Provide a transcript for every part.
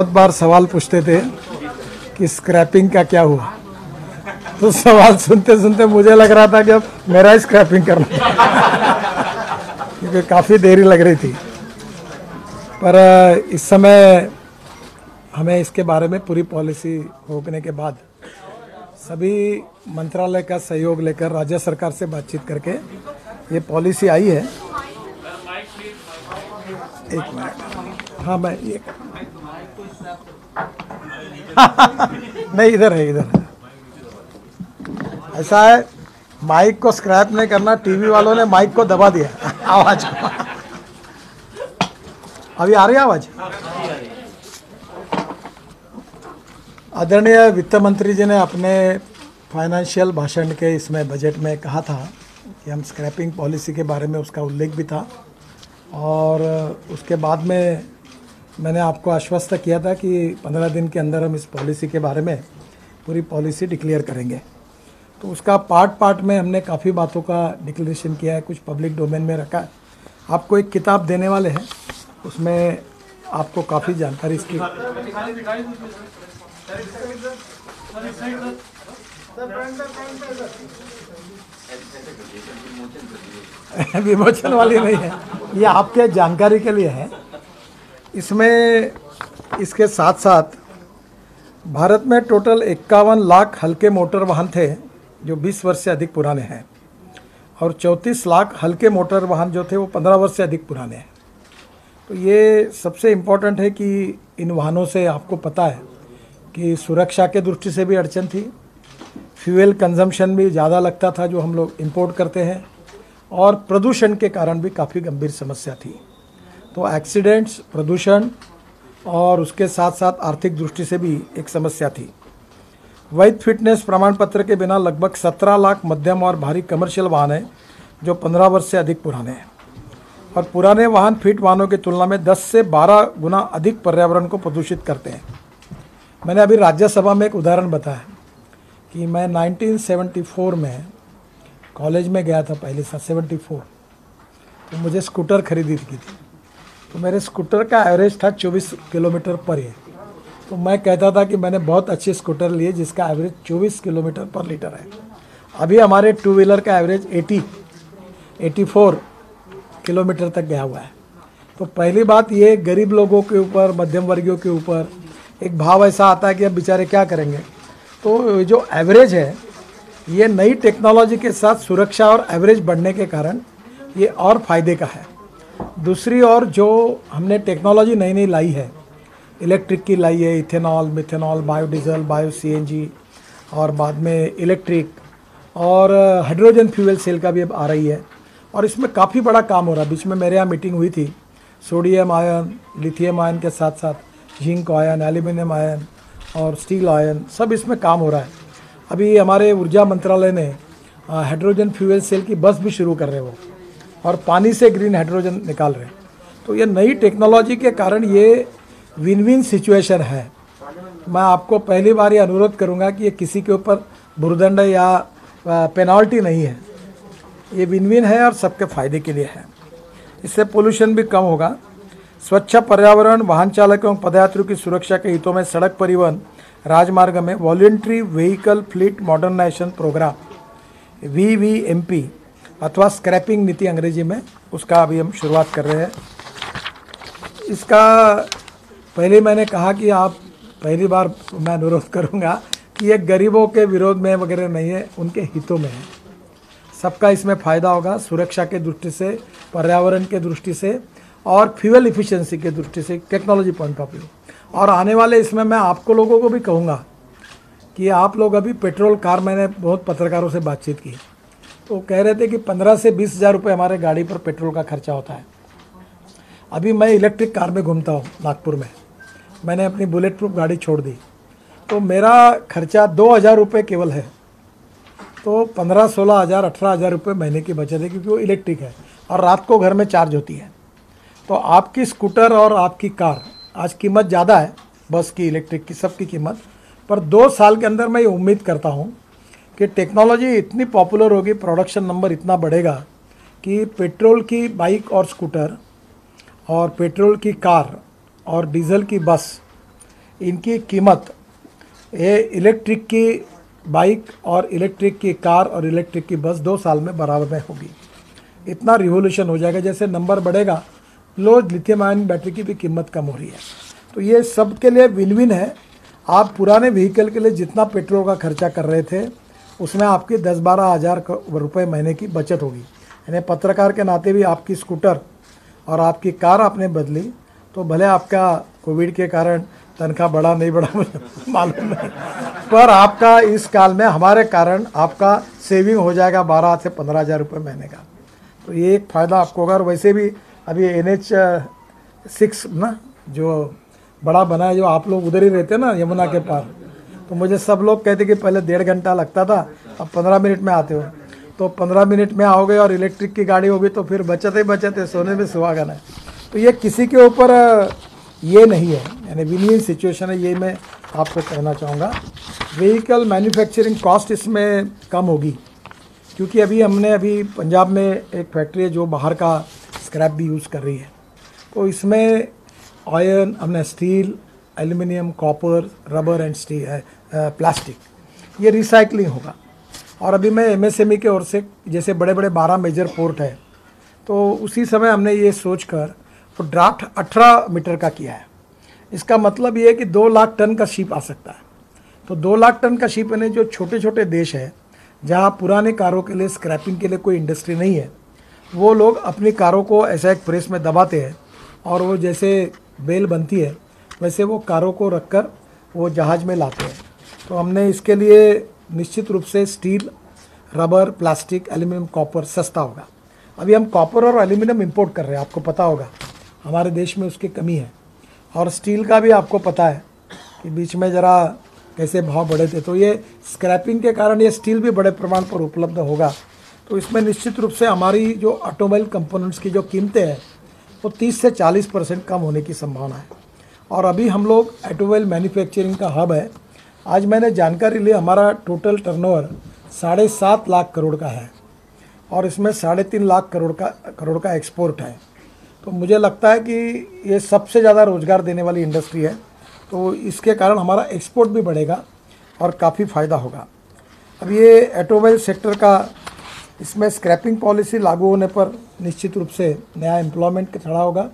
बहुत बार सवाल पूछते थे कि स्क्रैपिंग का क्या हुआ। तो सवाल सुनते सुनते मुझे लग रहा था कि अब मेरा ही स्क्रैपिंग करना क्योंकि काफ़ी देरी लग रही थी। पर इस समय हमें इसके बारे में पूरी पॉलिसी होने के बाद सभी मंत्रालय का सहयोग लेकर राज्य सरकार से बातचीत करके ये पॉलिसी आई है। एक मिनट, हाँ मैं ये नहीं, इधर है, इधर है। ऐसा है, माइक को स्क्रैप नहीं करना, टीवी वालों ने माइक को दबा दिया आवाज को। अभी आ रही है आवाज? आदरणीय वित्त मंत्री जी ने अपने फाइनेंशियल भाषण के इसमें बजट में कहा था कि हम स्क्रैपिंग पॉलिसी के बारे में, उसका उल्लेख भी था। और उसके बाद में मैंने आपको आश्वस्त किया था कि 15 दिन के अंदर हम इस पॉलिसी के बारे में पूरी पॉलिसी डिक्लेयर करेंगे। तो उसका पार्ट में हमने काफ़ी बातों का डिक्लेरेशन किया है, कुछ पब्लिक डोमेन में रखा है। आपको एक किताब देने वाले हैं, उसमें आपको काफ़ी जानकारी इसकी विमोचन वाली नहीं है, ये आपके जानकारी के लिए है। इसमें इसके साथ साथ भारत में टोटल 51 लाख हल्के मोटर वाहन थे जो 20 वर्ष से अधिक पुराने हैं, और 34 लाख हल्के मोटर वाहन जो थे वो 15 वर्ष से अधिक पुराने हैं। तो ये सबसे इम्पोर्टेंट है कि इन वाहनों से आपको पता है कि सुरक्षा के दृष्टि से भी अड़चन थी, फ्यूल कंजम्पशन भी ज़्यादा लगता था जो हम लोग इंपोर्ट करते हैं, और प्रदूषण के कारण भी काफ़ी गंभीर समस्या थी। तो एक्सीडेंट्स, प्रदूषण और उसके साथ साथ आर्थिक दृष्टि से भी एक समस्या थी। वैध फिटनेस प्रमाण पत्र के बिना लगभग 17 लाख मध्यम और भारी कमर्शियल वाहन हैं जो 15 वर्ष से अधिक पुराने हैं, और पुराने वाहन फिट वाहनों की तुलना में 10 से 12 गुना अधिक पर्यावरण को प्रदूषित करते हैं। मैंने अभी राज्यसभा में एक उदाहरण बताया कि मैं 1974 में कॉलेज में गया था, पहले साल 74, तो मुझे स्कूटर खरीदी थी। तो मेरे स्कूटर का एवरेज था 24 किलोमीटर पर ईयर। तो मैं कहता था कि मैंने बहुत अच्छी स्कूटर ली है जिसका एवरेज 24 किलोमीटर पर लीटर है। अभी हमारे टू व्हीलर का एवरेज 84 किलोमीटर तक गया हुआ है। तो पहली बात ये, गरीब लोगों के ऊपर, मध्यम वर्गीयों के ऊपर एक भाव ऐसा आता है कि अब बेचारे क्या करेंगे। तो जो एवरेज है, ये नई टेक्नोलॉजी के साथ सुरक्षा और एवरेज बढ़ने के कारण ये और फायदे का है। दूसरी ओर जो हमने टेक्नोलॉजी नई नई लाई है, इलेक्ट्रिक की लाई है, ethanol, methanol, biodiesel, bio CNG, और बाद में इलेक्ट्रिक और हाइड्रोजन फ्यूल सेल का भी अब आ रही है, और इसमें काफ़ी बड़ा काम हो रहा है। बीच में मेरे यहाँ मीटिंग हुई थी, सोडियम आयन, लिथियम आयन के साथ साथ जिंक आयन, एल्यूमिनियम आयन और स्टील आयन, सब इसमें काम हो रहा है। अभी हमारे ऊर्जा मंत्रालय ने हाइड्रोजन फ्यूल सेल की बस भी शुरू कर रहे हो, और पानी से ग्रीन हाइड्रोजन निकाल रहे हैं। तो ये नई टेक्नोलॉजी के कारण ये विन विन सिचुएशन है। मैं आपको पहली बार ये अनुरोध करूंगा कि ये किसी के ऊपर भुर्दंड या पेनाल्टी नहीं है, ये विन विन है और सबके फायदे के लिए है। इससे पोल्यूशन भी कम होगा। स्वच्छ पर्यावरण, वाहन चालकों और पदयात्रियों की सुरक्षा के हितों में सड़क परिवहन राजमार्ग में voluntary vehicle fleet modernisation programme VVMP अथवा स्क्रैपिंग नीति अंग्रेजी में, उसका अभी हम शुरुआत कर रहे हैं। इसका पहले मैंने कहा कि आप पहली बार मैं अनुरोध करूंगा कि ये गरीबों के विरोध में वगैरह नहीं है, उनके हितों में है। सबका इसमें फ़ायदा होगा, सुरक्षा के दृष्टि से, पर्यावरण के दृष्टि से, और फ्यूल इफिशिएंसी के दृष्टि से, टेक्नोलॉजी पॉइंट ऑफ व्यू। और आने वाले इसमें मैं आपको लोगों को भी कहूँगा कि आप लोग अभी पेट्रोल कार, मैंने बहुत पत्रकारों से बातचीत की तो कह रहे थे कि 15 से 20 हज़ार रुपये हमारे गाड़ी पर पेट्रोल का खर्चा होता है। अभी मैं इलेक्ट्रिक कार में घूमता हूँ नागपुर में, मैंने अपनी बुलेट प्रूफ गाड़ी छोड़ दी, तो मेरा खर्चा 2,000 रुपये केवल है। तो 15, 16 हज़ार, 18 हज़ार रुपये महीने की बचत है, क्योंकि वो इलेक्ट्रिक है और रात को घर में चार्ज होती है। तो आपकी स्कूटर और आपकी कार, आज कीमत ज़्यादा है बस की, इलेक्ट्रिक की, सबकी कीमत, पर 2 साल के अंदर मैं ये उम्मीद करता हूँ कि टेक्नोलॉजी इतनी पॉपुलर होगी, प्रोडक्शन नंबर इतना बढ़ेगा कि पेट्रोल की बाइक और स्कूटर और पेट्रोल की कार और डीजल की बस इनकी कीमत ये इलेक्ट्रिक की बाइक और इलेक्ट्रिक की कार और इलेक्ट्रिक की बस 2 साल में बराबर में होगी। इतना रिवोल्यूशन हो जाएगा। जैसे नंबर बढ़ेगा लो लिथियम आयन बैटरी की भी कीमत कम हो रही है। तो ये सब के लिए विन विन है। आप पुराने व्हीकल के लिए जितना पेट्रोल का खर्चा कर रहे थे उसमें आपकी 10-12 हज़ार रुपये महीने की बचत होगी। यानी पत्रकार के नाते भी आपकी स्कूटर और आपकी कार आपने बदली तो भले आपका कोविड के कारण तनख्वाह बढ़ा नहीं बढ़ा मुझे मालूम नहीं, पर आपका इस काल में हमारे कारण आपका सेविंग हो जाएगा 12 से 15 हज़ार रुपये महीने का। तो ये एक फ़ायदा आपको होगा। और वैसे भी अभी NH6 ना जो बड़ा बना है, जो आप लोग उधर ही रहते हैं ना यमुना के पार, तो मुझे सब लोग कहते कि पहले 1.5 घंटा लगता था, अब 15 मिनट में आते हो। तो 15 मिनट में आओगे और इलेक्ट्रिक की गाड़ी होगी तो फिर बचत ही बचत है, सोने में सुहागन है। तो ये किसी के ऊपर ये नहीं है, यानी विन विन सिचुएशन है, ये मैं आपको कहना चाहूँगा। व्हीकल मैन्युफैक्चरिंग कॉस्ट इसमें कम होगी क्योंकि अभी पंजाब में एक फैक्ट्री है जो बाहर का स्क्रैप भी यूज़ कर रही है। तो इसमें आयरन, हमने steel, aluminium, copper, rubber and steel plastic, ये रिसाइकलिंग होगा। और अभी मैं MSME के ओर से जैसे बड़े बड़े 12 मेजर पोर्ट है तो उसी समय हमने ये सोचकर तो ड्राफ्ट 18 मीटर का किया है। इसका मतलब ये है कि 2 लाख टन का शिप आ सकता है। तो 2 लाख टन का शिप यानी जो छोटे छोटे देश है जहाँ पुराने कारों के लिए स्क्रैपिंग के लिए कोई इंडस्ट्री नहीं है, वो लोग अपनी कारों को ऐसा एक प्रेस में दबाते हैं और वो जैसे बेल बनती है वैसे वो कारों को रखकर वो जहाज़ में लाते हैं। तो हमने इसके लिए निश्चित रूप से steel, rubber, plastic, aluminium, copper सस्ता होगा। अभी हम कॉपर और एल्यूमिनियम इंपोर्ट कर रहे हैं, आपको पता होगा हमारे देश में उसकी कमी है। और स्टील का भी आपको पता है कि बीच में ज़रा कैसे भाव बढ़े थे, तो ये स्क्रैपिंग के कारण ये स्टील भी बड़े प्रमाण पर उपलब्ध होगा। तो इसमें निश्चित रूप से हमारी जो ऑटोमोबाइल कंपोनेंट्स की जो कीमतें हैं वो 30 से 40% कम होने की संभावना है। और अभी हम लोग ऑटोमोबाइल मैन्युफैक्चरिंग का हब है। आज मैंने जानकारी ली, हमारा टोटल टर्नओवर 7.5 लाख करोड़ का है और इसमें 3.5 लाख करोड़ का एक्सपोर्ट है। तो मुझे लगता है कि ये सबसे ज़्यादा रोज़गार देने वाली इंडस्ट्री है। तो इसके कारण हमारा एक्सपोर्ट भी बढ़ेगा और काफ़ी फ़ायदा होगा। अब ये ऑटोमोबाइल सेक्टर का इसमें स्क्रैपिंग पॉलिसी लागू होने पर निश्चित रूप से नया एम्प्लॉयमेंट खड़ा होगा,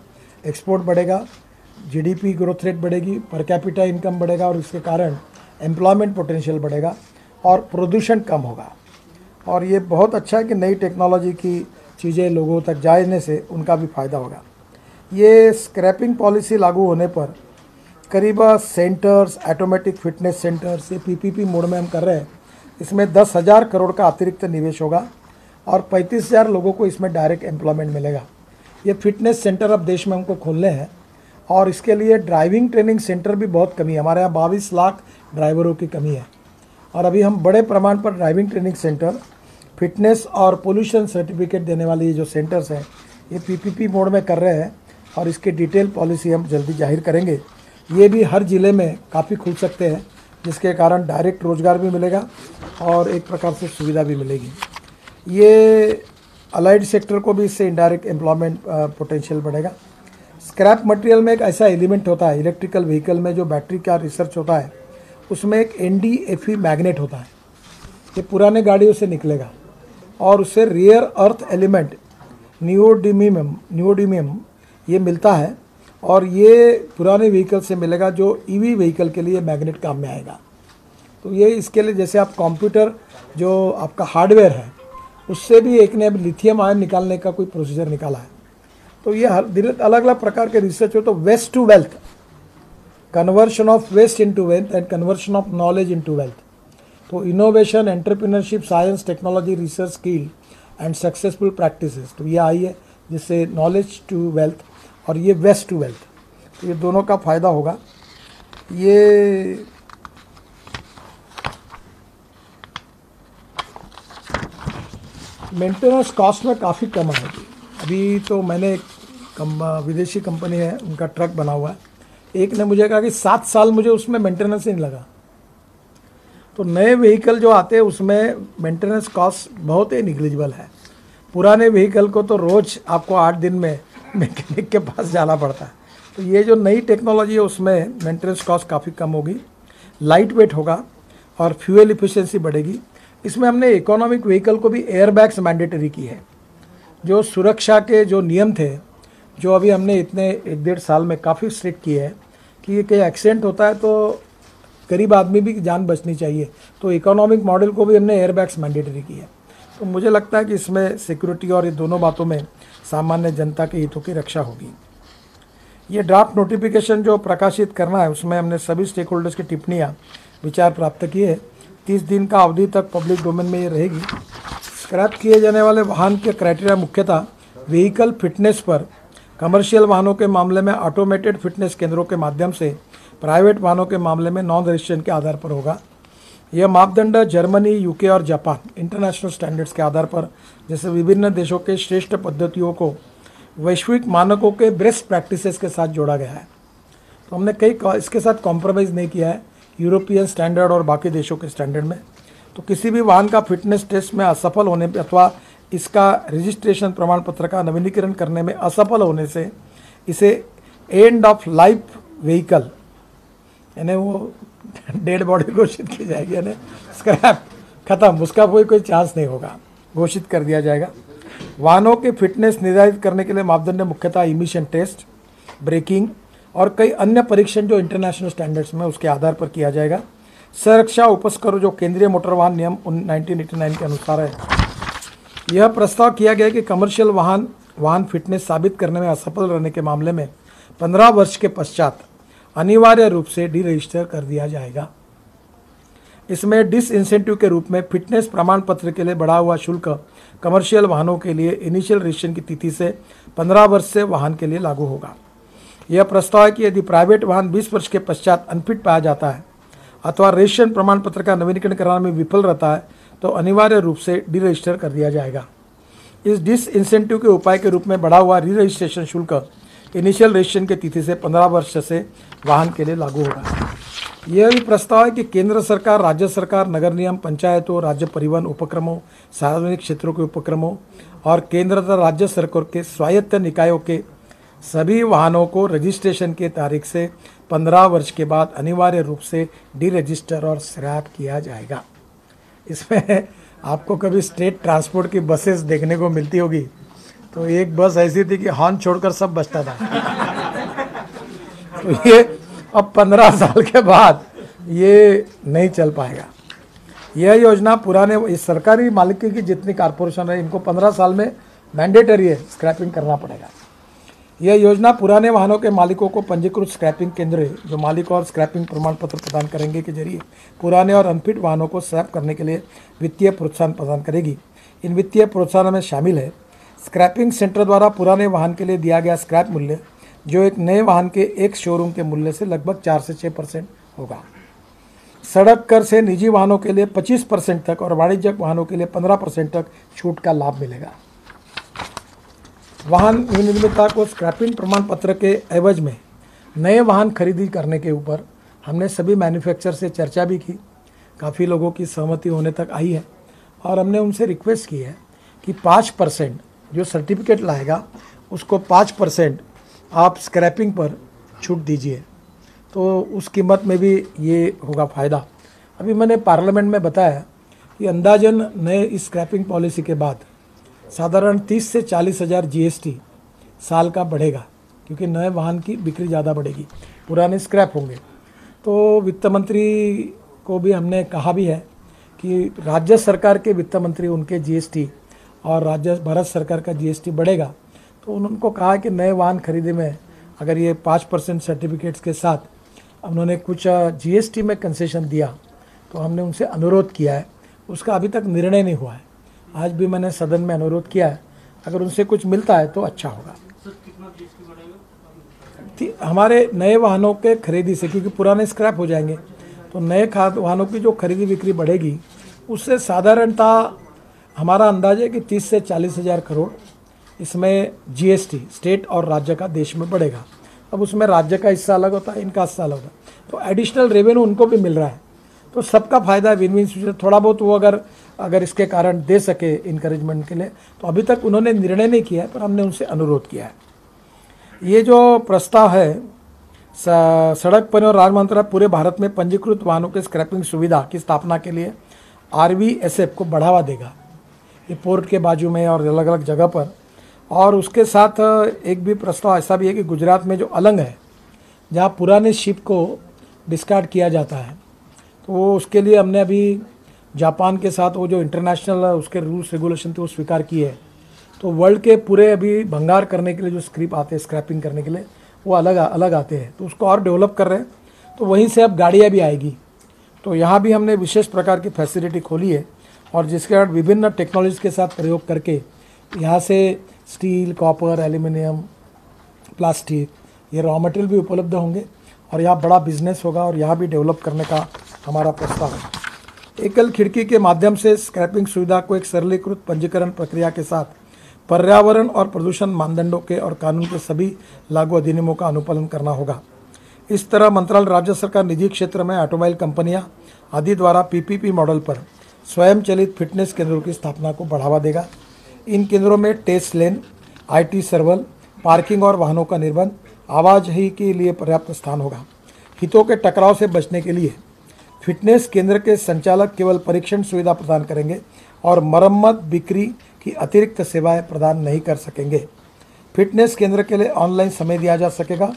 एक्सपोर्ट बढ़ेगा, GDP ग्रोथ रेट बढ़ेगी, पर कैपिटा इनकम बढ़ेगा और इसके कारण एम्प्लॉयमेंट पोटेंशियल बढ़ेगा और प्रदूषण कम होगा। और ये बहुत अच्छा है कि नई टेक्नोलॉजी की चीज़ें लोगों तक जाने से उनका भी फ़ायदा होगा। ये स्क्रैपिंग पॉलिसी लागू होने पर करीब सेंटर्स, ऑटोमेटिक फिटनेस सेंटर्स, ये PPP मोड में हम कर रहे हैं, इसमें 10,000 करोड़ का अतिरिक्त निवेश होगा और 35,000 लोगों को इसमें डायरेक्ट एम्प्लॉयमेंट मिलेगा। ये फिटनेस सेंटर अब देश में हमको खोलने हैं और इसके लिए ड्राइविंग ट्रेनिंग सेंटर भी बहुत कमी है। हमारे यहाँ 22 लाख ड्राइवरों की कमी है और अभी हम बड़े प्रमाण पर ड्राइविंग ट्रेनिंग सेंटर, फिटनेस और पोल्यूशन सर्टिफिकेट देने वाले ये जो सेंटर्स हैं ये PPP मोड में कर रहे हैं और इसकी डिटेल पॉलिसी हम जल्दी जाहिर करेंगे। ये भी हर ज़िले में काफ़ी खुल सकते हैं जिसके कारण डायरेक्ट रोज़गार भी मिलेगा और एक प्रकार से सुविधा भी मिलेगी। ये अलाइड सेक्टर को भी इससे इनडायरेक्ट एम्प्लॉयमेंट पोटेंशियल बढ़ेगा। स्क्रैप मटेरियल में एक ऐसा एलिमेंट होता है, इलेक्ट्रिकल व्हीकल में जो बैटरी का रिसर्च होता है उसमें एक NdFe मैग्नेट होता है, ये पुराने गाड़ियों से निकलेगा और उससे रेयर अर्थ एलिमेंट नियोडिमियम ये मिलता है और ये पुराने व्हीकल से मिलेगा जो EV व्हीकल के लिए मैग्नेट काम में आएगा। तो ये इसके लिए जैसे आप कंप्यूटर जो आपका हार्डवेयर है उससे भी एक ने लिथियम आयन निकालने का कोई प्रोसीजर निकाला है। तो ये अलग अलग प्रकार के रिसर्च हो। तो waste to wealth, conversion of waste into wealth and conversion of knowledge into wealth. तो innovation, entrepreneurship, science, technology, research, skill and successful practices, तो ये आई है जिससे नॉलेज टू वेल्थ और ये वेस्ट टू वेल्थ, तो ये दोनों का फ़ायदा होगा। ये मेंटेनेंस कॉस्ट में काफ़ी कम आएगी। अभी तो मैंने एक विदेशी कंपनी है उनका ट्रक बना हुआ है, एक ने मुझे कहा कि 7 साल मुझे उसमें मेंटेनेंस ही नहीं लगा। तो नए व्हीकल जो आते हैं उसमें मेंटेनेंस कॉस्ट बहुत ही निग्लिजिबल है। पुराने व्हीकल को तो रोज़ आपको 8 दिन में मैकेनिक के पास जाना पड़ता है, तो ये जो नई टेक्नोलॉजी है उसमें मेंटेनेंस कॉस्ट काफ़ी कम होगी, लाइट वेट होगा और फ्यूल इफिशिएंसी बढ़ेगी। इसमें हमने इकोनॉमिक व्हीकल को भी एयरबैग्स मैंडेटरी की है। जो सुरक्षा के जो नियम थे, जो अभी हमने इतने 1-1.5 साल में काफ़ी स्ट्रिक्ट किए हैं कि कोई एक्सीडेंट होता है तो गरीब आदमी भी जान बचनी चाहिए, तो इकोनॉमिक मॉडल को भी हमने एयरबैग्स मैंडेटरी की है। तो मुझे लगता है कि इसमें सिक्योरिटी और ये दोनों बातों में सामान्य जनता के हितों की रक्षा होगी। ये ड्राफ्ट नोटिफिकेशन जो प्रकाशित करना है उसमें हमने सभी स्टेक होल्डर्स की टिप्पणियाँ विचार प्राप्त किए। 30 दिन का अवधि तक पब्लिक डोमेन में ये रहेगी। स्क्रैप किए जाने वाले वाहन के क्राइटेरिया मुख्यतः व्हीकल फिटनेस पर कमर्शियल वाहनों के मामले में ऑटोमेटेड फिटनेस केंद्रों के माध्यम से, प्राइवेट वाहनों के मामले में नॉन रजिस्ट्रेशन के आधार पर होगा। यह मापदंड जर्मनी, यूके और जापान इंटरनेशनल स्टैंडर्ड्स के आधार पर जैसे विभिन्न देशों के श्रेष्ठ पद्धतियों को वैश्विक मानकों के बेस्ट प्रैक्टिसेस के साथ जोड़ा गया है। तो हमने इसके साथ कॉम्प्रोमाइज़ नहीं किया है यूरोपियन स्टैंडर्ड और बाकी देशों के स्टैंडर्ड में। तो किसी भी वाहन का फिटनेस टेस्ट में असफल होने पर अथवा इसका रजिस्ट्रेशन प्रमाण पत्र का नवीनीकरण करने में असफल होने से इसे एंड ऑफ लाइफ व्हीकल यानी वो डेड बॉडी घोषित की जाएगी, यानी स्क्रैप खत्म, उसका कोई चांस नहीं होगा, घोषित कर दिया जाएगा। वाहनों की फिटनेस निर्धारित करने के लिए मापदंड मुख्यतः इमिशन टेस्ट, ब्रेकिंग और कई अन्य परीक्षण जो इंटरनेशनल स्टैंडर्ड्स में उसके आधार पर किया जाएगा। संरक्षा उपस्कर जो केंद्रीय मोटर वाहन नियम 1989 के अनुसार है। यह प्रस्ताव किया गया कि कमर्शियल वाहन फिटनेस साबित करने में असफल रहने के मामले में 15 वर्ष के पश्चात अनिवार्य रूप से डी रजिस्टर कर दिया जाएगा। इसमें डिसइंसेंटिव के रूप में फिटनेस प्रमाण पत्र के लिए बढ़ा हुआ शुल्क कमर्शियल वाहनों के लिए इनिशियल रजिस्ट्रेशन की तिथि से 15 वर्ष से वाहन के लिए लागू होगा। यह प्रस्ताव है कि यदि प्राइवेट वाहन 20 वर्ष के पश्चात अनफिट पाया जाता है अथवा रजिस्ट्रेशन प्रमाण पत्र का नवीनीकरण कराने में विफल रहता है तो अनिवार्य रूप से डी रजिस्टर कर दिया जाएगा। इस डिसइंसेंटिव के उपाय के रूप में बढ़ा हुआ री रजिस्ट्रेशन शुल्क इनिशियल रजिस्ट्रेशन की तिथि से 15 वर्ष से वाहन के लिए लागू होगा। यह भी प्रस्ताव है कि केंद्र सरकार, राज्य सरकार, नगर निगम, पंचायतों, राज्य परिवहन उपक्रमों, सार्वजनिक क्षेत्रों के उपक्रमों और केंद्र तथा राज्य सरकार के स्वायत्त निकायों के सभी वाहनों को रजिस्ट्रेशन की तारीख से 15 वर्ष के बाद अनिवार्य रूप से डी रजिस्टर और स्क्रैप किया जाएगा। इसमें आपको कभी स्टेट ट्रांसपोर्ट की बसेस देखने को मिलती होगी, तो एक बस ऐसी थी कि हॉर्न छोड़कर सब बचता था। तो ये अब 15 साल के बाद ये नहीं चल पाएगा। यह योजना पुराने इस सरकारी मालिकी की जितनी कारपोरेशन है इनको 15 साल में मैंडेटरी है स्क्रैपिंग करना पड़ेगा। यह योजना पुराने वाहनों के मालिकों को पंजीकृत स्क्रैपिंग केंद्र जो मालिक और स्क्रैपिंग प्रमाण पत्र प्रदान करेंगे के जरिए पुराने और अनफिट वाहनों को स्क्रैप करने के लिए वित्तीय प्रोत्साहन प्रदान करेगी। इन वित्तीय प्रोत्साहन में शामिल है स्क्रैपिंग सेंटर द्वारा पुराने वाहन के लिए दिया गया स्क्रैप मूल्य जो एक नए वाहन के एक शोरूम के मूल्य से लगभग 4 से 6% होगा। सड़क कर से निजी वाहनों के लिए 25% तक और वाणिज्यिक वाहनों के लिए 15% तक छूट का लाभ मिलेगा। वाहन विनिर्माता को स्क्रैपिंग प्रमाण पत्र के एवज में नए वाहन खरीदी करने के ऊपर हमने सभी मैन्युफैक्चरर से चर्चा भी की। काफ़ी लोगों की सहमति होने तक आई है और हमने उनसे रिक्वेस्ट की है कि 5% जो सर्टिफिकेट लाएगा उसको 5% आप स्क्रैपिंग पर छूट दीजिए, तो उस कीमत में भी ये होगा फ़ायदा। अभी मैंने पार्लियामेंट में बताया कि अंदाजन नए इस स्क्रैपिंग पॉलिसी के बाद साधारण 30 से 40 हज़ार GST साल का बढ़ेगा, क्योंकि नए वाहन की बिक्री ज़्यादा बढ़ेगी, पुराने स्क्रैप होंगे। तो वित्त मंत्री को भी हमने कहा भी है कि राज्य सरकार के वित्त मंत्री उनके GST और भारत सरकार का GST बढ़ेगा, तो उनको कहा कि नए वाहन खरीदे में अगर ये 5% सर्टिफिकेट्स के साथ उन्होंने कुछ GST में कंसेशन दिया तो हमने उनसे अनुरोध किया है। उसका अभी तक निर्णय नहीं हुआ है। आज भी मैंने सदन में अनुरोध किया है, अगर उनसे कुछ मिलता है तो अच्छा होगा। हमारे नए वाहनों के खरीदी से, क्योंकि पुराने स्क्रैप हो जाएंगे, तो नए वाहनों की जो खरीदी बिक्री बढ़ेगी उससे साधारणतः हमारा अंदाज़ है कि 30 से 40 हज़ार करोड़ इसमें GST स्टेट और राज्य का देश में बढ़ेगा। अब उसमें राज्य का हिस्सा अलग होता है, इनका हिस्सा अलग होता है, तो एडिशनल रेवेन्यू उनको भी मिल रहा है, तो सबका फायदा है, विन विन सिचुएशन। थोड़ा बहुत वो अगर इसके कारण दे सके इंकरेजमेंट के लिए, तो अभी तक उन्होंने निर्णय नहीं किया है, पर हमने उनसे अनुरोध किया है। ये जो प्रस्ताव है सड़क परिवहन और राजमार्ग मंत्रालय पूरे भारत में पंजीकृत वाहनों के स्क्रैपिंग सुविधा की स्थापना के लिए RVSF को बढ़ावा देगा, ये पोर्ट के बाजू में और अलग अलग जगह पर। और उसके साथ एक भी प्रस्ताव ऐसा भी है कि गुजरात में जो अलंग है, जहाँ पुराने शिप को डिस्कार्ड किया जाता है, तो वो उसके लिए हमने अभी जापान के साथ वो जो इंटरनेशनल उसके रूल्स रेगुलेशन थे वो स्वीकार किए हैं। तो वर्ल्ड के पूरे अभी भंगार करने के लिए जो स्क्रैप आते हैं, स्क्रैपिंग करने के लिए, वो अलग अलग आते हैं, तो उसको और डेवलप कर रहे हैं। तो वहीं से अब गाड़ियाँ भी आएगी। तो यहाँ भी हमने विशेष प्रकार की फैसिलिटी खोली है, और जिसके बाद विभिन्न टेक्नोलॉजी के साथ प्रयोग करके यहाँ से स्टील, कॉपर, एल्यूमिनियम, प्लास्टिक, ये रॉ मटेरियल भी उपलब्ध होंगे और यहाँ बड़ा बिजनेस होगा, और यहाँ भी डेवलप करने का हमारा प्रस्ताव है। एकल खिड़की के माध्यम से स्क्रैपिंग सुविधा को एक सरलीकृत पंजीकरण प्रक्रिया के साथ पर्यावरण और प्रदूषण मानदंडों के और कानून के सभी लागू अधिनियमों का अनुपालन करना होगा। इस तरह मंत्रालय राज्य सरकार, निजी क्षेत्र में ऑटोमोबाइल कंपनियां आदि द्वारा PPP मॉडल पर स्वयं चलित फिटनेस केंद्रों की स्थापना को बढ़ावा देगा। इन केंद्रों में test lane, IT server, parking और वाहनों का निर्बंध, आवाजाही के लिए पर्याप्त स्थान होगा। हितों के टकराव से बचने के लिए फिटनेस केंद्र के संचालक केवल परीक्षण सुविधा प्रदान करेंगे और मरम्मत, बिक्री की अतिरिक्त सेवाएं प्रदान नहीं कर सकेंगे। फिटनेस केंद्र के लिए ऑनलाइन समय दिया जा सकेगा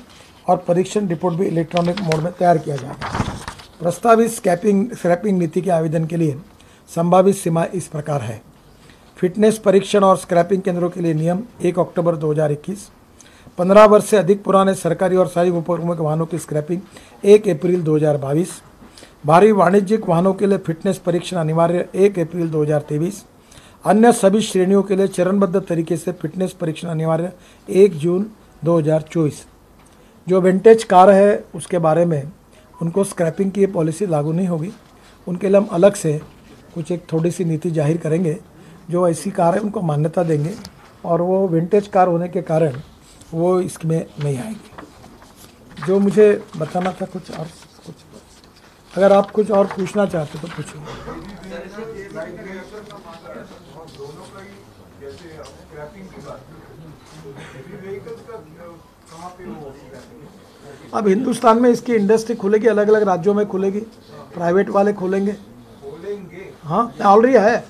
और परीक्षण रिपोर्ट भी इलेक्ट्रॉनिक मोड में तैयार किया जाएगा। प्रस्तावित स्क्रैपिंग नीति के आवेदन के लिए संभावित सीमा इस प्रकार है। फिटनेस परीक्षण और स्क्रैपिंग केंद्रों के लिए नियम 1 अक्टूबर 2021, 15 वर्ष से अधिक पुराने सरकारी और सार्वजनिक उपक्रमों के वाहनों की स्क्रैपिंग 1 अप्रैल 2022, भारी वाणिज्यिक वाहनों के लिए फिटनेस परीक्षण अनिवार्य 1 अप्रैल 2023, अन्य सभी श्रेणियों के लिए चरणबद्ध तरीके से फिटनेस परीक्षण अनिवार्य 1 जून 2024। जो विंटेज कार है उसके बारे में उनको स्क्रैपिंग की ये पॉलिसी लागू नहीं होगी, उनके लिए हम अलग से कुछ एक थोड़ी सी नीति जाहिर करेंगे। जो ऐसी कार है उनको मान्यता देंगे और वो विंटेज कार होने के कारण वो इसमें नहीं आएगी। जो मुझे बताना था कुछ और, अगर आप कुछ और पूछना चाहते तो पूछिए। अब हिंदुस्तान में इसकी इंडस्ट्री खुलेगी, अलग अलग राज्यों में खुलेगी, प्राइवेट वाले खोलेंगे। हाँ, ऑलरेडी है,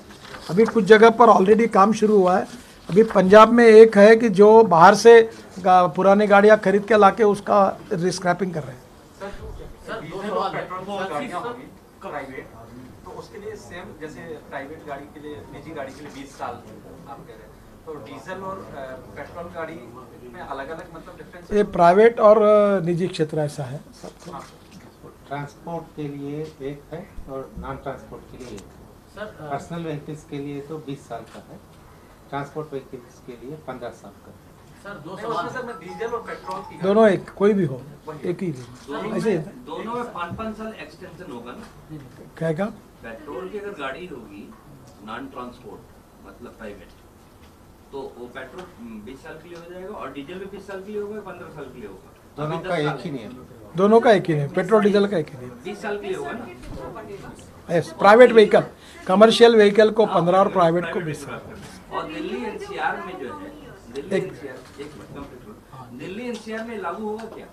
अभी कुछ जगह पर ऑलरेडी काम शुरू हुआ है। अभी पंजाब में एक है कि जो बाहर से पुरानी गाड़ियाँ खरीद के लाके उसका स्क्रैपिंग कर रहे हैं। प्राइवेट तो उसके लिए सेम जैसे प्राइवेट गाड़ी के लिए, निजी गाड़ी के लिए 20 साल आप कह रहे हैं, तो डीजल और पेट्रोल गाड़ी में अलग अलग मतलब डिफरेंस? ये प्राइवेट और निजी क्षेत्र ऐसा है। ट्रांसपोर्ट के लिए एक है और नॉन ट्रांसपोर्ट के लिए एक है। पर्सनल व्हीकल्स के लिए तो 20 साल का है, ट्रांसपोर्ट व्हीकल्स के लिए 15 साल का है। सर दो सवाल सर, मैं डीजल और पेट्रोल की दोनों एक, कोई भी हो एक ही ऐसे। दोनों में 5-5 साल एक्सटेंशन होगा ना? क्या क्या? पेट्रोल की अगर गाड़ी होगी नॉन ट्रांसपोर्ट मतलब प्राइवेट, तो वो पेट्रोल 20 साल के लिए हो जाएगा और डीजल भी 20 साल के लिए होगा, 15 साल के लिए होगा। दोनों का एक ही नियम, दोनों का एक ही नहीं, पेट्रोल डीजल का एक ही नहीं, 20 साल के लिए होगा ना। Yes, private vehicle, commercial vehicle को 15 और प्राइवेट को 20 साल। और दिल्ली NCR में जो है, दिल्ली NCR में लागू होगा क्या?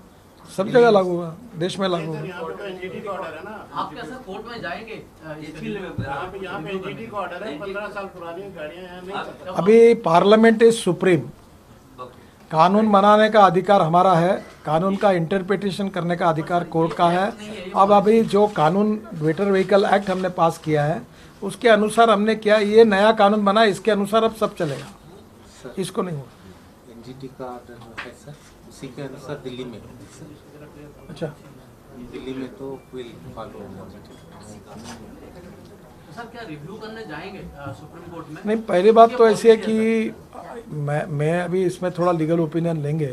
सब जगह लागू होगा, देश में लागू होगा। NGT का ऑर्डर है ना, आप क्या सर कोर्ट में जाएंगे? यहाँ पे NGT का ऑर्डर है, 15 साल पुरानी गाड़ियाँ यहाँ नहीं। अभी पार्लियामेंट इज सुप्रीम, कानून बनाने का अधिकार हमारा है, कानून का इंटरप्रिटेशन करने का अधिकार कोर्ट का है। अब अभी जो कानून मोटर व्हीकल एक्ट हमने पास किया है उसके अनुसार हमने किया, ये नया कानून बना, इसके अनुसार अब सब चलेगा, इसको नहीं होगा। NGT का ऑर्डर है सर, उसी के अनुसार दिल्ली में होगा सर। अच्छा, दिल्ली में तो विल फॉलो होगा। सर क्या रिव्यू करने जाएंगे सुप्रीम कोर्ट में? नहीं, पहली बात तो ऐसी है कि मैं अभी इसमें थोड़ा लीगल ओपिनियन लेंगे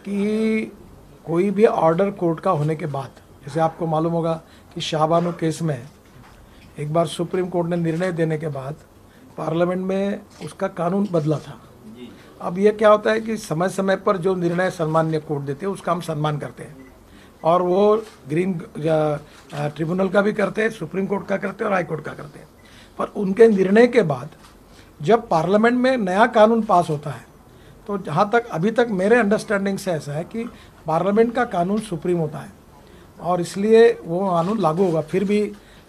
कि कोई भी ऑर्डर कोर्ट का होने के बाद, जैसे आपको मालूम होगा कि शाहबानो केस में एक बार सुप्रीम कोर्ट ने निर्णय देने के बाद पार्लियामेंट में उसका कानून बदला था। अब ये क्या होता है कि समय समय पर जो निर्णय सम्मान्य कोर्ट देते हैं उसका हम सम्मान करते हैं, और वो ग्रीन ट्रिब्यूनल का भी करते हैं, सुप्रीम कोर्ट का करते हैं और हाई कोर्ट का करते हैं। पर उनके निर्णय के बाद जब पार्लियामेंट में नया कानून पास होता है तो जहाँ तक अभी तक मेरे अंडरस्टैंडिंग से ऐसा है कि पार्लियामेंट का कानून सुप्रीम होता है और इसलिए वो कानून लागू होगा। फिर भी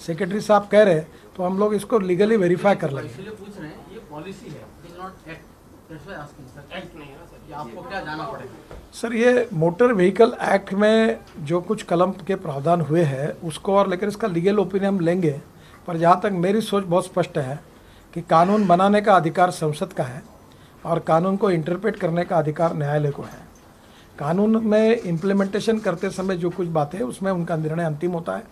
सेक्रेटरी साहब कह रहे तो हम लोग इसको लीगली वेरीफाई कर लेंगे। इसलिए पूछ रहे हैं, ये पॉलिसी है, it is not act, that's why asking sir. Act नहीं है ना सर, ये आपको क्या जाना पड़ेगा? सर ये मोटर व्हीकल एक्ट में जो कुछ कलम के प्रावधान हुए हैं उसको और लेकर इसका लीगल ओपिनियन हम लेंगे, पर जहाँ तक मेरी सोच बहुत स्पष्ट है कि कानून बनाने का अधिकार संसद का है और कानून को इंटरप्रेट करने का अधिकार न्यायालय को है। कानून में इम्प्लीमेंटेशन करते समय जो कुछ बातें उसमें उनका निर्णय अंतिम होता है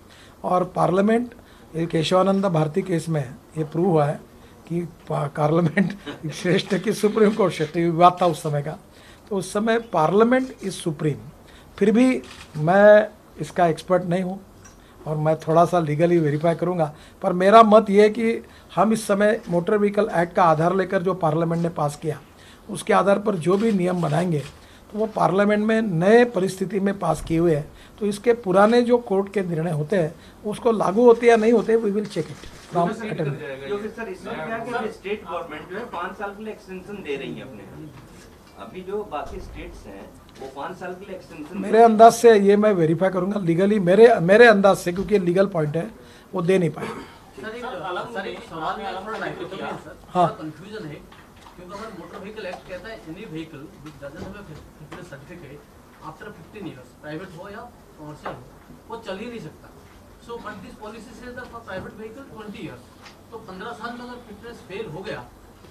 और पार्लियामेंट, ये केशवानंद भारती केस में ये प्रूव हुआ है कि पार्लियामेंट श्रेष्ठ की सुप्रीम कोर्ट श्रेष्ठ विवाद था उस समय का, तो उस समय पार्लियामेंट इज सुप्रीम। फिर भी मैं इसका एक्सपर्ट नहीं हूँ और मैं थोड़ा सा लीगली वेरीफाई करूँगा, पर मेरा मत ये है कि हम इस समय मोटर व्हीकल एक्ट का आधार लेकर जो पार्लियामेंट ने पास किया उसके आधार पर जो भी नियम बनाएंगे तो वो पार्लियामेंट में नए परिस्थिति में पास किए हुए हैं, तो इसके पुराने जो कोर्ट के निर्णय होते हैं उसको लागू होते या नहीं होते, we will check it from attend. क्योंकि सर इसमें क्या है कि स्टेट गवर्नमेंट जो है 5 साल के लिए एक्सटेंशन दे रही है अपने, अभी जो बाकी स्टेट्स हैं वो 5 साल के लिए एक्सटेंशन। मेरे अंदाज से ये मैं वेरीफाई करूंगा लीगली, मेरे अंदाज से, क्योंकि लीगल पॉइंट है वो दे नहीं पाए। सर एक सवाल में थोड़ा डाइवर्ट किया सर, हाँ। कंफ्यूजन है क्योंकि अगर मोटर व्हीकल एक्ट कहता है any vehicle which doesn't have a fitness certificate after 15 years, private हो या कमर्शियल हो, वो चल ही नहीं सकता। So but this policy says that for private vehicle 20 years, तो 15 साल में अगर फिटनेस फेल हो गया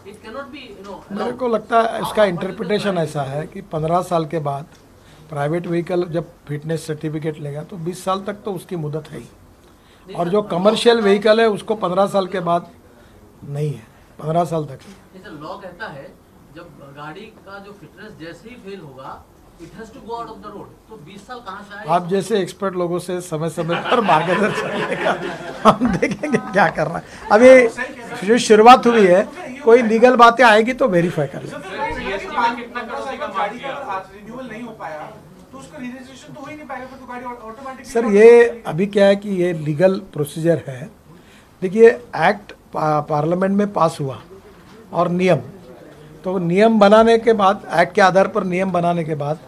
इट कैन नॉट बी मेरे को लगता है इसका इंटरप्रिटेशन ऐसा है कि 15 साल के बाद प्राइवेट व्हीकल जब फिटनेस सर्टिफिकेट लेगा तो 20 साल तक तो उसकी मुदत है ही, और जो कमर्शियल व्हीकल है उसको 15 साल के बाद नहीं है, 15 साल तक ही। जैसे लॉ कहता है जब गाड़ी का जो फिटनेस जैसे ही फेल होगा it has to go out of the road, तो 20 साल कहाँ से आएगा? आप जैसे एक्सपर्ट लोगों से समय समय पर मार्गदर्शन लेगा, हम देखेंगे क्या कर रहा है। अभी जो शुरुआत हुई है, कोई लीगल बातें आएगी तो वेरीफाई कर लेंगे। सर ये अभी क्या है कि ये लीगल प्रोसीजर है। देखिए एक्ट पार्लियामेंट में पास हुआ और नियम, तो नियम बनाने के बाद, एक्ट के आधार पर नियम बनाने के बाद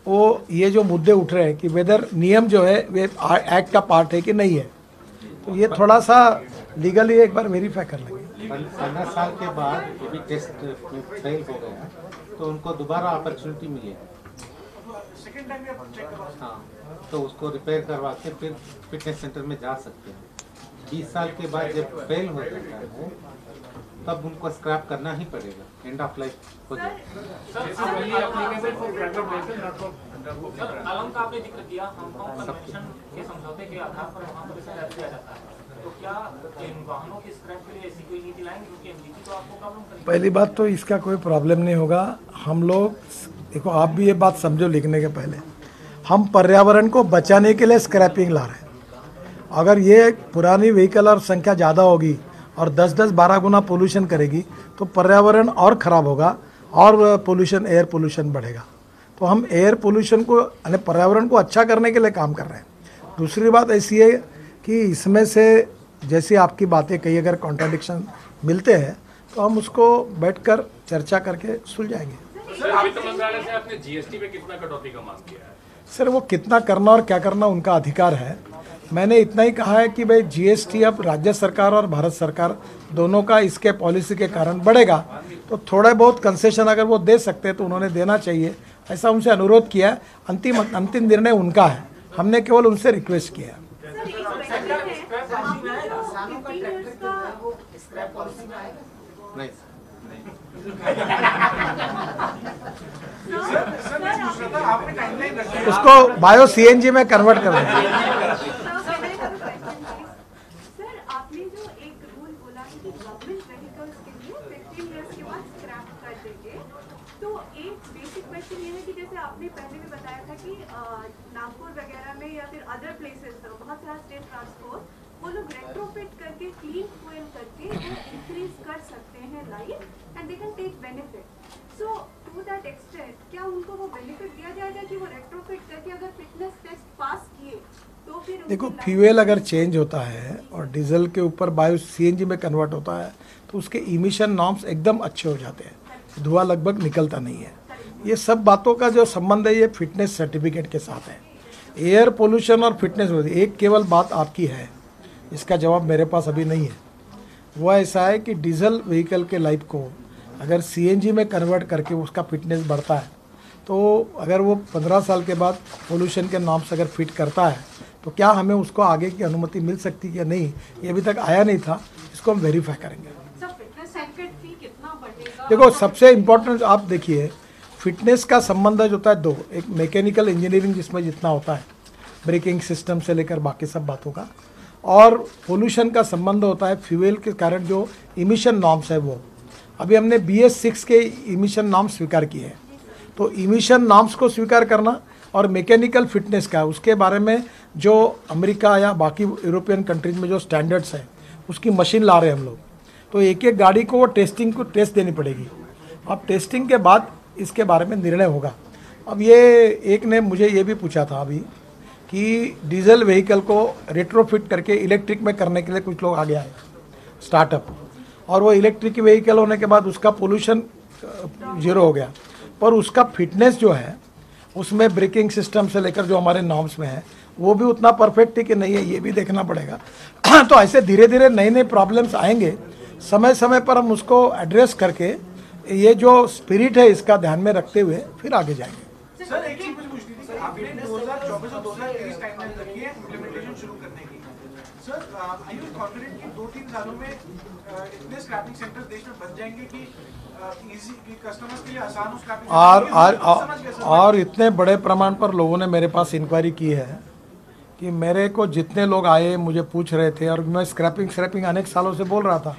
वो ये जो मुद्दे उठ रहे हैं कि वेदर नियम जो है वे एक्ट का पार्ट है कि नहीं है, तो ये थोड़ा सा लीगली एक बार वेरीफाई कर लेंगे। 15 साल के बाद ये भी टेस्ट में फेल हो गया तो उनको दोबारा अपॉर्चुनिटी मिलेगी, हाँ, तो उसको रिपेयर करवा के फिर फिटनेस सेंटर में जा सकते हैं। 20 साल के बाद जब फेल हो जाता है तब उनको स्क्रैप करना ही पड़ेगा, एंड ऑफ लाइफ हो जाएगा। कलम का आपने जिक्र किया, हांगकांग कन्वेंशन के समझौते के आधार पर वहाँ पर इसे रद्द किया जाता है, तो क्या इन वाहनों के स्क्रैप के लिए ऐसी कोई नीति लाएंगे? क्योंकि एनजीटी तो आपको प्रॉब्लम करेगी। पहली बात तो इसका कोई प्रॉब्लम नहीं होगा। हम लोग देखो, आप भी ये बात समझो लिखने के पहले, हम पर्यावरण को बचाने के लिए स्क्रैपिंग ला रहे हैं। अगर ये पुरानी व्हीकल और संख्या ज़्यादा होगी और 10-12 गुना पोल्यूशन करेगी तो पर्यावरण और ख़राब होगा और पोल्यूशन, एयर पोल्यूशन बढ़ेगा। तो हम एयर पोल्यूशन को यानी पर्यावरण को अच्छा करने के लिए काम कर रहे हैं। दूसरी बात ऐसी है कि इसमें से जैसी आपकी बातें कही अगर कॉन्ट्राडिक्शन मिलते हैं तो हम उसको बैठकर चर्चा करके सुलझाएंगे। सर वित्त मंत्रालय से आपने जीएसटी में कितना कटौती का मांग किया है? सर वो कितना करना और क्या करना उनका अधिकार है। मैंने इतना ही कहा है कि भाई जीएसटी अब राज्य सरकार और भारत सरकार दोनों का इसके पॉलिसी के कारण बढ़ेगा, तो थोड़ा बहुत कंसेशन अगर वो दे सकते हैं तो उन्होंने देना चाहिए, ऐसा उनसे अनुरोध किया है। अंतिम निर्णय उनका है, हमने केवल उनसे रिक्वेस्ट किया है। नहीं उसको बायो सीएनजी में कन्वर्ट कर देंगे। सर आपने जो एक रूल बोला है कि गवर्नमेंट व्हीकल्स के लिए 15 इयर्स के बाद स्क्रैप कर देंगे, तो एक बेसिक क्वेश्चन ये है कि जैसे आपने पहले भी बताया था कि नागपुर वगैरह में या फिर अदर प्लेसेस पर बहुत सारा स्टेट ट्रांसपोर्ट वो लोग रेट्रोफिट करके क्लीन फ्यूल करके वो इंक्रीज कर सकते हैं life and they can take benefit. So to that extent क्या उनको वो बेनिफिट दिया जाएगा कि वो रेट्रोफिट करके अगर फिटनेस टेस्ट पास किए तो फिर देखो, फ्यूल अगर चेंज होता है और डीजल के ऊपर बायो सीएनजी में कन्वर्ट होता है तो उसके इमिशन नॉर्म्स एकदम अच्छे हो जाते हैं, धुआं लगभग निकलता नहीं है। ये सब बातों का जो संबंध है ये फिटनेस सर्टिफिकेट के साथ है। एयर पोल्यूशन और फिटनेस, एक केवल बात आपकी है, इसका जवाब मेरे पास अभी नहीं है। वो ऐसा है कि डीजल व्हीकल के लाइफ को अगर सीएनजी में कन्वर्ट करके उसका फिटनेस बढ़ता है, तो अगर वो 15 साल के बाद पोल्यूशन के नॉर्म्स अगर फिट करता है तो क्या हमें उसको आगे की अनुमति मिल सकती है या नहीं, ये अभी तक आया नहीं था, इसको हम वेरीफाई करेंगे। देखो सबसे इम्पोर्टेंट आप देखिए, फिटनेस का संबंध जो होता है दो, एक मैकेनिकल इंजीनियरिंग जिसमें जितना होता है ब्रेकिंग सिस्टम से लेकर बाकी सब बातों का, और पोल्यूशन का संबंध होता है फ्यूल के कारण जो इमिशन नॉर्म्स है वो। अभी हमने BS6 के इमिशन नॉर्म्स स्वीकार किए हैं, तो इमिशन नॉर्म्स को स्वीकार करना और मैकेनिकल फिटनेस का, उसके बारे में जो अमेरिका या बाकी यूरोपियन कंट्रीज में जो स्टैंडर्ड्स हैं उसकी मशीन ला रहे हैं हम लोग। तो एक एक गाड़ी को वो टेस्ट देनी पड़ेगी। अब टेस्टिंग के बाद इसके बारे में निर्णय होगा। अब ये एक ने मुझे ये भी पूछा था अभी कि डीजल व्हीकल को रेट्रोफिट करके इलेक्ट्रिक में करने के लिए कुछ लोग आगे आए स्टार्टअप, और वो इलेक्ट्रिक व्हीकल होने के बाद उसका पोल्यूशन जीरो हो गया, पर उसका फिटनेस जो है उसमें ब्रेकिंग सिस्टम से लेकर जो हमारे नॉर्म्स में है वो भी उतना परफेक्ट है कि नहीं है, ये भी देखना पड़ेगा। तो ऐसे धीरे धीरे नए नए प्रॉब्लम्स आएंगे, समय समय पर हम उसको एड्रेस करके ये जो स्पिरिट है इसका ध्यान में रखते हुए फिर आगे जाएंगे। सर एक चीज मुझे पूछनी थी, आपने 2024 और 2023 टाइमलाइन रखी है इम्प्लीमेंटेशन शुरू करने की। सर आर यू कॉन्फिडेंट कि 2-3 सालों में इतने स्क्रैपिंग सेंटर देश में बन जाएंगे कि इजी कि कस्टमर्स के लिए आसान हो स्क्रैपिंग? और इतने बड़े प्रमाण पर लोगों ने मेरे पास इंक्वायरी की है कि मेरे को जितने लोग आए मुझे पूछ रहे थे, और मैं स्क्रैपिंग अनेक सालों से बोल रहा था,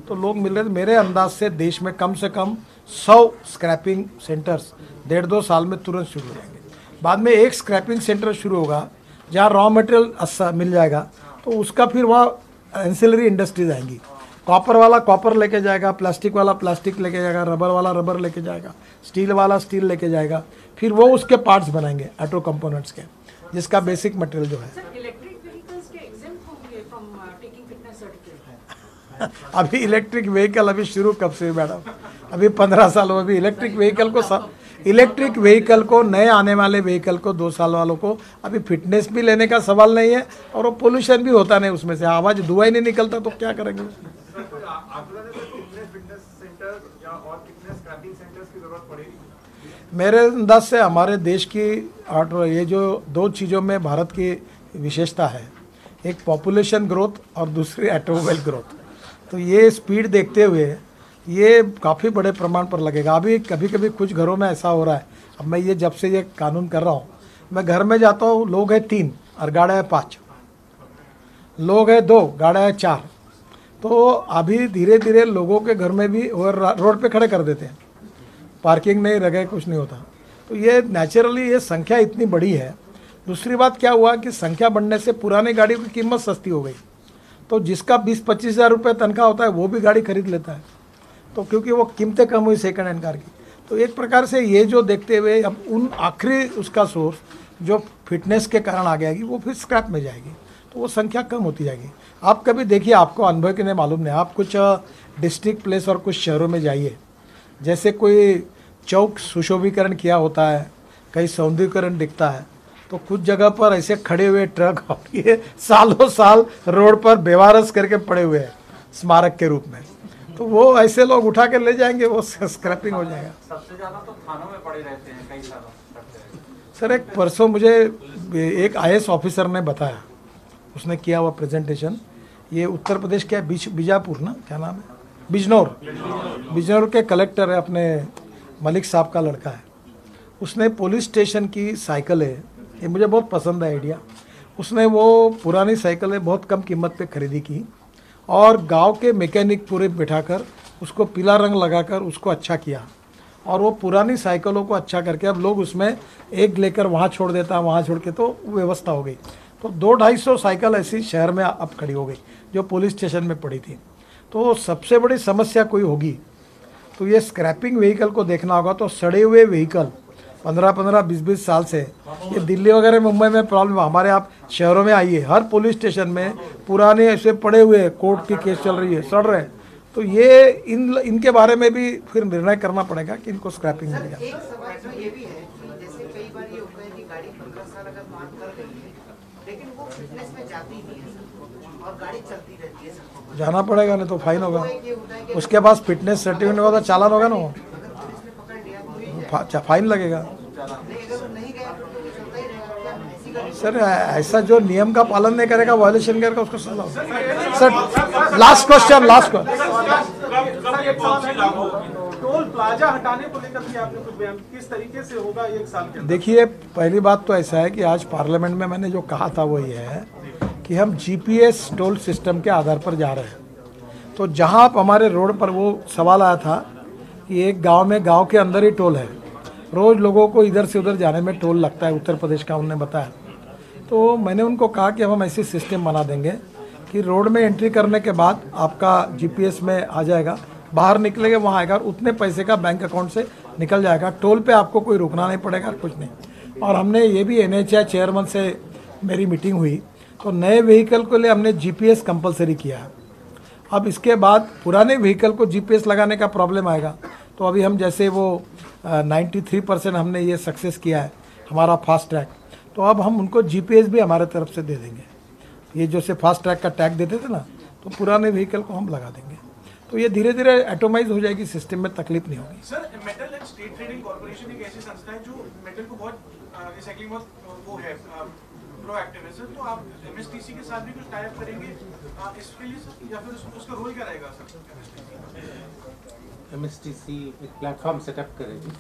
तो लोग मिल रहे थे। मेरे अंदाज से देश में कम से कम 100 स्क्रैपिंग सेंटर्स 1.5-2 साल में तुरंत शुरू हो जाएंगे। बाद में एक स्क्रैपिंग सेंटर शुरू होगा जहाँ रॉ मटेरियल मिल जाएगा, तो उसका फिर वहाँ एंसिलरी इंडस्ट्रीज आएंगी। कॉपर वाला कॉपर लेके जाएगा, प्लास्टिक वाला प्लास्टिक लेके जाएगा, रबर वाला रबर लेके जाएगा, स्टील वाला स्टील लेके जाएगा, फिर वो उसके पार्ट्स बनाएंगे ऑटो कंपोनेंट्स के, जिसका बेसिक मटेरियल जो है। अभी इलेक्ट्रिक व्हीकल अभी शुरू कब से मैडम? अभी 15 साल हो। अभी इलेक्ट्रिक व्हीकल को नए आने वाले व्हीकल को 2 साल वालों को अभी फिटनेस भी लेने का सवाल नहीं है, और वो पोल्यूशन भी होता नहीं, उसमें से आवाज़ धुआं ही नहीं निकलता, तो क्या करेंगे? मेरे अंदाज से हमारे देश की ये जो 2 चीज़ों में भारत की विशेषता है, एक पॉपुलेशन ग्रोथ और दूसरी ऑटोमोबाइल ग्रोथ, तो ये स्पीड देखते हुए ये काफ़ी बड़े प्रमाण पर लगेगा। अभी कभी कभी कुछ घरों में ऐसा हो रहा है, अब मैं ये जब से ये कानून कर रहा हूँ, मैं घर में जाता हूँ, लोग हैं 3 और गाड़ा है 5, लोग हैं 2 गाड़ा है 4, तो अभी धीरे धीरे लोगों के घर में भी रोड पे खड़े कर देते हैं, पार्किंग नहीं रखे, कुछ नहीं होता। तो ये नेचुरली ये संख्या इतनी बड़ी है। दूसरी बात क्या हुआ कि संख्या बढ़ने से पुराने गाड़ियों की कीमत सस्ती हो गई, तो जिसका 20-25 हज़ार रुपये तनख्वाह होता है वो भी गाड़ी खरीद लेता है, तो क्योंकि वो कीमतें कम हुई सेकंड हैंड कार की। तो एक प्रकार से ये जो देखते हुए अब उन आखिरी उसका सोर्स जो फिटनेस के कारण आ जाएगी वो फिर स्क्रैप में जाएगी, तो वो संख्या कम होती जाएगी। आप कभी देखिए, आपको अनुभव के नहीं मालूम नहीं, आप कुछ डिस्ट्रिक्ट प्लेस और कुछ शहरों में जाइए, जैसे कोई चौक सुशोभीकरण किया होता है, कहीं सौंदर्यीकरण दिखता है, तो कुछ जगह पर ऐसे खड़े हुए ट्रक और ये सालों साल रोड पर बेवारस करके पड़े हुए हैं स्मारक के रूप में, तो वो ऐसे लोग उठा के ले जाएंगे, वो स्क्रैपिंग हो जाएगा। सबसे ज्यादा तो थानों में पड़े रहते हैं कई सालों। सर एक परसों मुझे एक IAS ऑफिसर ने बताया, उसने किया हुआ प्रेजेंटेशन, ये उत्तर प्रदेश के बीजापुर ना, क्या नाम है, बिजनौर के कलेक्टर है, अपने मलिक साहब का लड़का है, उसने पुलिस स्टेशन की साइकिल है, ये मुझे बहुत पसंद है आइडिया, उसने वो पुरानी साइकिलें बहुत कम कीमत पे खरीदी की और गांव के मैकेनिक पूरे बिठाकर उसको पीला रंग लगाकर उसको अच्छा किया, और वो पुरानी साइकिलों को अच्छा करके अब लोग उसमें एक लेकर वहाँ छोड़ देता है, वहाँ छोड़ के, तो व्यवस्था हो गई। तो 200-250 साइकिल ऐसी शहर में अब खड़ी हो गई जो पुलिस स्टेशन में पड़ी थी। तो सबसे बड़ी समस्या कोई होगी तो ये स्क्रैपिंग व्हीकल को देखना होगा। तो सड़े हुए व्हीकल 15-20 साल से, ये दिल्ली वगैरह मुंबई में प्रॉब्लम, हमारे आप शहरों में आइए, हर पुलिस स्टेशन में पुराने ऐसे पड़े हुए कोर्ट की केस चल रही है, सड़ रहे, तो ये इनके बारे में भी फिर निर्णय करना पड़ेगा कि इनको स्क्रैपिंग मिलेगा। एक सवाल तो ये भी है कि जैसे कई बार ये होता है कि गाड़ी 15 साल अगर मार कर गई है लेकिन वो फिटनेस में जाती नहीं है सर और गाड़ी चलती रहती है सर, जाना पड़ेगा, नहीं तो फाइन होगा। उसके पास फिटनेस सर्टिफिकेट होगा तो चालान होगा ना, वो पुलिस ने पकड़ लिया तो फाइन लगेगा। नहीं अगर वो नहीं गया तो चलता ही रहेगा, क्या ऐसी गाड़ी सर ऐसा जो नियम का पालन नहीं करेगा, वायलेशन करेगा, उसको सजा होगा। Sir last question, toll plaza हटाने को लेकर भी आपने कुछ बयान, किस तरीके से होगा 1 साल के अंदर? देखिए, पहली बात तो ऐसा है कि आज पार्लियामेंट में मैंने जो कहा था वो ये है कि हम जीपीएस टोल सिस्टम के आधार पर जा रहे हैं। तो जहां आप हमारे रोड पर वो सवाल आया था कि एक गांव में, गांव के अंदर ही टोल है, रोज़ लोगों को इधर से उधर जाने में टोल लगता है, उत्तर प्रदेश का उन्होंने बताया। तो मैंने उनको कहा कि हम ऐसी सिस्टम बना देंगे कि रोड में एंट्री करने के बाद आपका जीपीएस में आ जाएगा, बाहर निकलेंगे वहाँ आएगा और उतने पैसे का बैंक अकाउंट से निकल जाएगा। टोल पे आपको कोई रुकना नहीं पड़ेगा, कुछ नहीं। और हमने ये भी NHAI चेयरमैन से मेरी मीटिंग हुई, तो नए व्हीकल के लिए हमने जीपीएस कंपलसरी किया है। अब इसके बाद पुराने व्हीकल को जीपीएस लगाने का प्रॉब्लम आएगा। तो अभी हम जैसे वो 93% हमने ये सक्सेस किया है हमारा फास्ट ट्रैक, तो अब हम उनको जीपीएस भी हमारे तरफ से दे देंगे। ये जो से फास्ट ट्रैक का टैग देते थे ना, तो पुराने व्हीकल को हम लगा देंगे। तो ये धीरे धीरे एटोमाइज हो जाएगी सिस्टम में, तकलीफ नहीं होगी। Sir, metal and state trading corporation एक ऐसी संस्था है जो मेटल को बहुत रिसाइकलिंग बहुत वो है प्रोएक्टिव है सर, तो आप एमएसटीसी के साथ भी कुछ टाई अप करेंगे इसके लिए सर, या फिर उसका रोल क्या रहेगा सर? एमएसटीसी एक प्लेटफॉर्म सेटअप करेगी।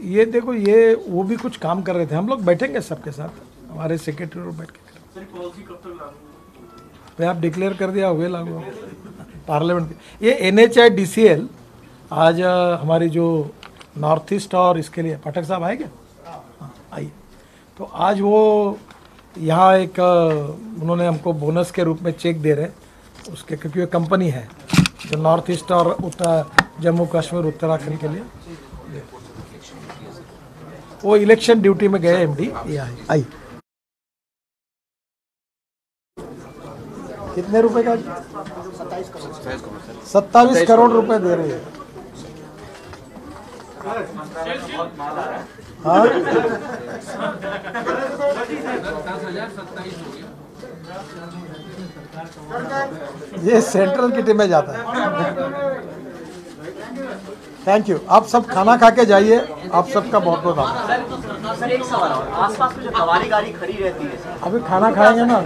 ये देखो, ये वो भी कुछ काम कर रहे थे, हम लोग बैठेंगे सबके साथ, हमारे सेक्रेटरी और बैठ के आप डिक्लेयर कर दिया हुए लागू पार्लियामेंट। ये NHAI DCL आज हमारी जो नॉर्थ ईस्ट और इसके लिए पाठक साहब आए क्या? हाँ आइए। तो आज वो यहाँ एक उन्होंने हमको बोनस के रूप में चेक दे रहे उसके, क्योंकि ये कंपनी है जो नॉर्थ ईस्ट और जम्मू कश्मीर उत्तराखंड के लिए, वो इलेक्शन ड्यूटी में गए MD। ये आई कितने रुपए का? 27 करोड़ रुपए दे रहे हैं। हाँ ये सेंट्रल की टीम में जाता है। Thank you. आप सब खाना खा के जाइए। आप सबका बहुत बहुत आभार। सर एक सवाल और, आसपास में जो सवारी गाड़ी खड़ी रहती है अभी खाना खाएंगे ना।